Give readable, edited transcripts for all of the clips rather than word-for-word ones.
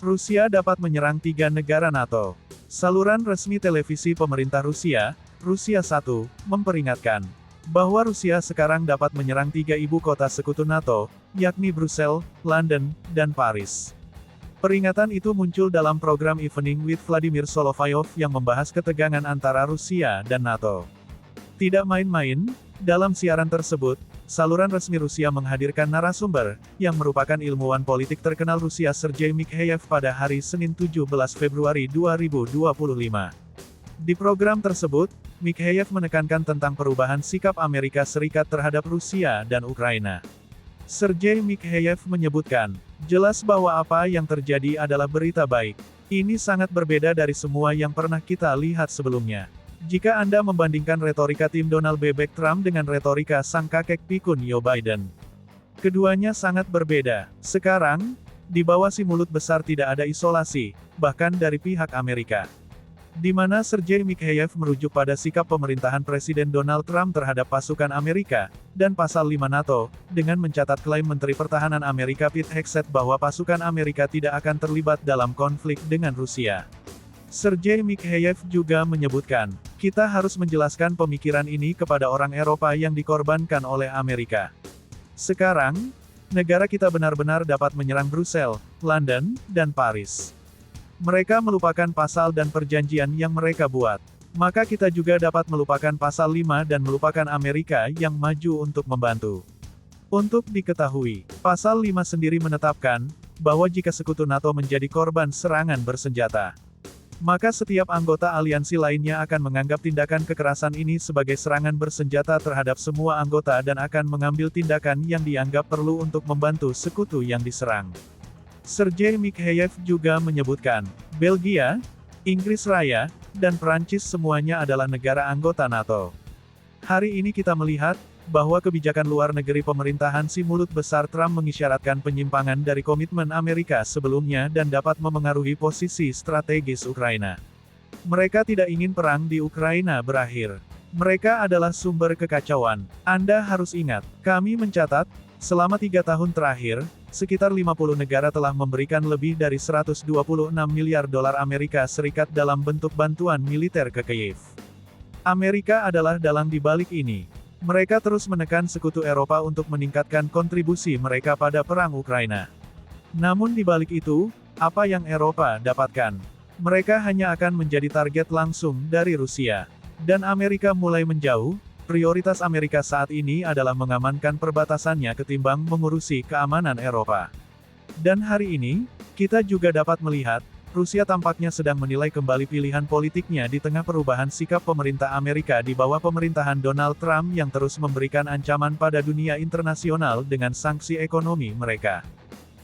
Rusia dapat menyerang 3 negara NATO. Saluran resmi televisi pemerintah Rusia, Rusia 1, memperingatkan bahwa Rusia sekarang dapat menyerang 3 ibu kota sekutu NATO, yakni Brussels, London, dan Paris. Peringatan itu muncul dalam program Evening with Vladimir Solovyov yang membahas ketegangan antara Rusia dan NATO. Tidak main-main, dalam siaran tersebut, saluran resmi Rusia menghadirkan narasumber, yang merupakan ilmuwan politik terkenal Rusia Sergei Mikheyev pada hari Senin 17 Februari 2025. Di program tersebut, Mikheyev menekankan tentang perubahan sikap Amerika Serikat terhadap Rusia dan Ukraina. Sergei Mikheyev menyebutkan, jelas bahwa apa yang terjadi adalah berita baik. Ini sangat berbeda dari semua yang pernah kita lihat sebelumnya. Jika Anda membandingkan retorika tim Donald Bebek Trump dengan retorika sang kakek pikun Joe Biden, keduanya sangat berbeda. Sekarang, di bawah si mulut besar tidak ada isolasi, bahkan dari pihak Amerika. Di mana Sergei Mikheyev merujuk pada sikap pemerintahan Presiden Donald Trump terhadap pasukan Amerika, dan pasal 5 NATO, dengan mencatat klaim Menteri Pertahanan Amerika Pete Hegseth bahwa pasukan Amerika tidak akan terlibat dalam konflik dengan Rusia. Sergei Mikheyev juga menyebutkan, kita harus menjelaskan pemikiran ini kepada orang Eropa yang dikorbankan oleh Amerika. Sekarang, negara kita benar-benar dapat menyerang Brussels, London, dan Paris. Mereka melupakan pasal dan perjanjian yang mereka buat. Maka kita juga dapat melupakan pasal 5 dan melupakan Amerika yang maju untuk membantu. Untuk diketahui, pasal 5 sendiri menetapkan, bahwa jika sekutu NATO menjadi korban serangan bersenjata, maka setiap anggota aliansi lainnya akan menganggap tindakan kekerasan ini sebagai serangan bersenjata terhadap semua anggota dan akan mengambil tindakan yang dianggap perlu untuk membantu sekutu yang diserang. Sergei Mikheyev juga menyebutkan, Belgia, Inggris Raya, dan Prancis semuanya adalah negara anggota NATO. Hari ini kita melihat, bahwa kebijakan luar negeri pemerintahan si mulut besar Trump mengisyaratkan penyimpangan dari komitmen Amerika sebelumnya dan dapat memengaruhi posisi strategis Ukraina. Mereka tidak ingin perang di Ukraina berakhir. Mereka adalah sumber kekacauan. Anda harus ingat, kami mencatat, selama 3 tahun terakhir, sekitar 50 negara telah memberikan lebih dari 126 miliar dolar Amerika Serikat dalam bentuk bantuan militer ke Kiev. Amerika adalah dalang di balik ini. Mereka terus menekan sekutu Eropa untuk meningkatkan kontribusi mereka pada perang Ukraina. Namun di balik itu, apa yang Eropa dapatkan? Mereka hanya akan menjadi target langsung dari Rusia. Dan Amerika mulai menjauh, prioritas Amerika saat ini adalah mengamankan perbatasannya ketimbang mengurusi keamanan Eropa. Dan hari ini, kita juga dapat melihat, Rusia tampaknya sedang menilai kembali pilihan politiknya di tengah perubahan sikap pemerintah Amerika di bawah pemerintahan Donald Trump yang terus memberikan ancaman pada dunia internasional dengan sanksi ekonomi mereka.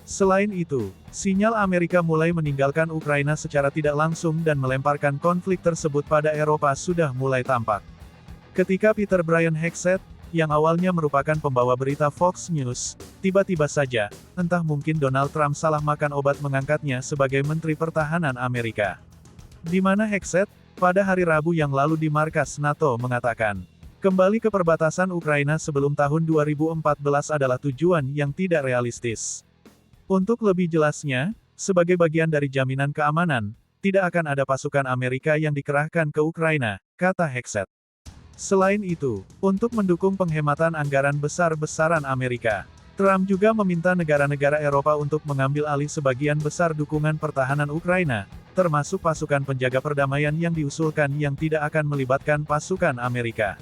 Selain itu, sinyal Amerika mulai meninggalkan Ukraina secara tidak langsung dan melemparkan konflik tersebut pada Eropa sudah mulai tampak. Ketika Peter Brian Hegseth, yang awalnya merupakan pembawa berita Fox News, tiba-tiba saja, entah mungkin Donald Trump salah makan obat mengangkatnya sebagai Menteri Pertahanan Amerika. Di mana Hegseth, pada hari Rabu yang lalu di markas NATO mengatakan, kembali ke perbatasan Ukraina sebelum tahun 2014 adalah tujuan yang tidak realistis. Untuk lebih jelasnya, sebagai bagian dari jaminan keamanan, tidak akan ada pasukan Amerika yang dikerahkan ke Ukraina, kata Hegseth. Selain itu, untuk mendukung penghematan anggaran besar-besaran Amerika, Trump juga meminta negara-negara Eropa untuk mengambil alih sebagian besar dukungan pertahanan Ukraina, termasuk pasukan penjaga perdamaian yang diusulkan yang tidak akan melibatkan pasukan Amerika.